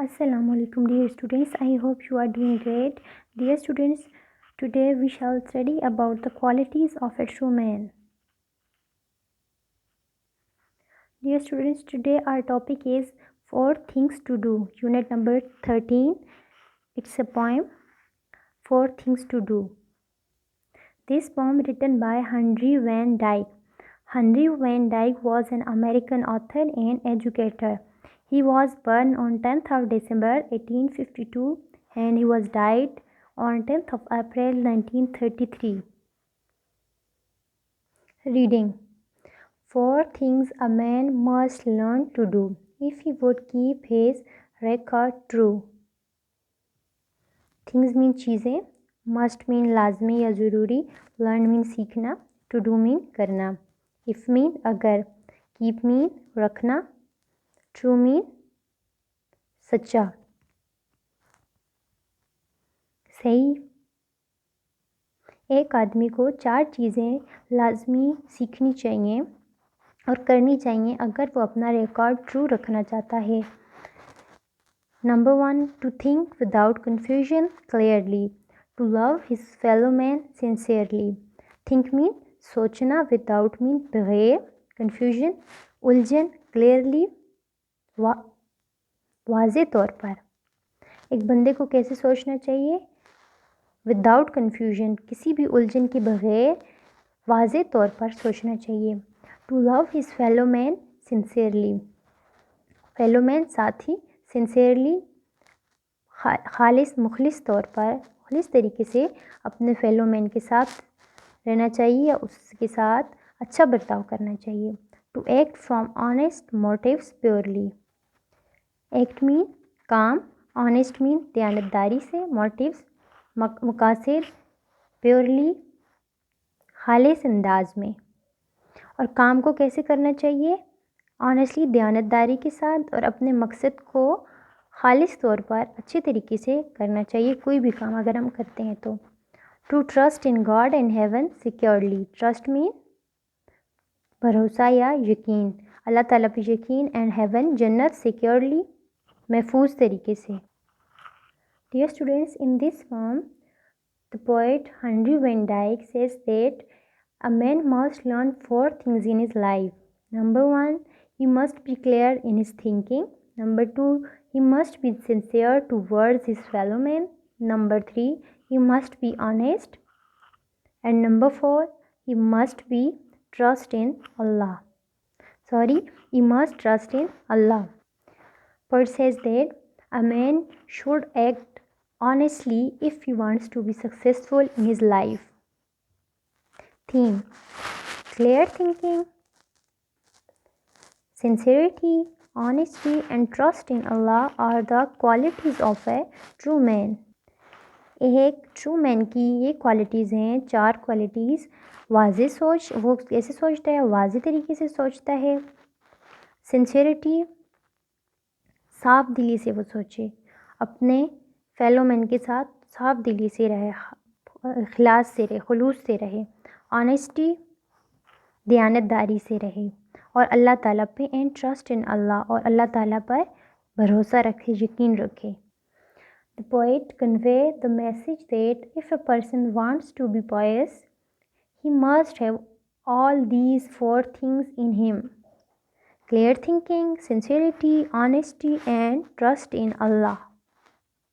Assalamualaikum dear students, I hope you are doing great. Dear students, today we shall study about the qualities of a true man. Dear students, today our topic is 4 things to do. Unit number 13. It's a poem, 4 things to do. This poem written by Henry Van Dyke. Henry Van Dyke was an American author and educator. He was born on 10th of December 1852 and he was died on 10th of April 1933. Reading. 4 things a man must learn to do if he would keep his record true. Things mean चीज़ें, must mean लाजमी या ज़रूरी, learn mean सीखना, to do mean करना, if mean अगर, keep mean रखना, true mean सच्चा, सही। एक आदमी को 4 चीज़ें लाजमी सीखनी चाहिए और करनी चाहिए अगर वो अपना रिकॉर्ड ट्रू रखना चाहता है। Number 1, to think without confusion clearly, to love his fellow man sincerely. Think mean सोचना, without mean बगैर, confusion उलझन, clearly वाज़े तौर पर। एक बंदे को कैसे सोचना चाहिए? विदाउट कन्फ्यूजन, किसी भी उलझन के बगैर वाज़े तौर पर सोचना चाहिए। To love his fellow man sincerely, fellow man साथी, सिंसियरली खालिस मुखलिस तौर पर, मुखलिस तरीके से अपने फेलो मैन के साथ रहना चाहिए या उसके साथ अच्छा बर्ताव करना चाहिए। To act from honest motives purely, act mean काम, ऑनेस्ट मीन दयानतदारी से, मोटिव्स मकासद, प्योरली खालिस अंदाज में। और काम को कैसे करना चाहिए? ऑनेस्टली दयानतदारी के साथ और अपने मकसद को खालिस तौर पर अच्छे तरीके से करना चाहिए कोई भी काम अगर हम करते हैं तो। To trust in God and heaven securely, trust mean भरोसा या यकीन, अल्लाह ताला पे यकीन, एंड हेवन जन्नत, सिक्योरली महफूज तरीके से। Dear students, in this poem, the poet Henry Van Dyke says that a man must learn 4 things in his life. Number 1, he must be clear in his thinking. Number 2, he must be sincere towards his fellow man. Number 3, he must be honest. And number 4, he must trust in Allah. He must trust in Allah. Poet says that a man should act honestly if he wants to be successful in his life. Theme: clear thinking, sincerity, honesty and trust in Allah are the qualities of a true man. एक true man की ये qualities हैं, 4 qualities. वाज़े सोच, वो कैसे सोचता है? वाज़े तरीके से सोचता है। सिंसियरिटी, साफ दिली से वो सोचे, अपने फेलो मैन के साथ साफ दिली से रहे, इखलास से रहे, खुलूस से रहे। ऑनेस्टी, दयानतदारी से रहे। और अल्लाह ताला पे एंड ट्रस्ट इन अल्लाह, और अल्लाह ताला पर भरोसा रखे, यकीन रखे। The poet convey the message that if a person wants to be pious he must have all these 4 things in him: clear thinking, sincerity, honesty and trust in Allah.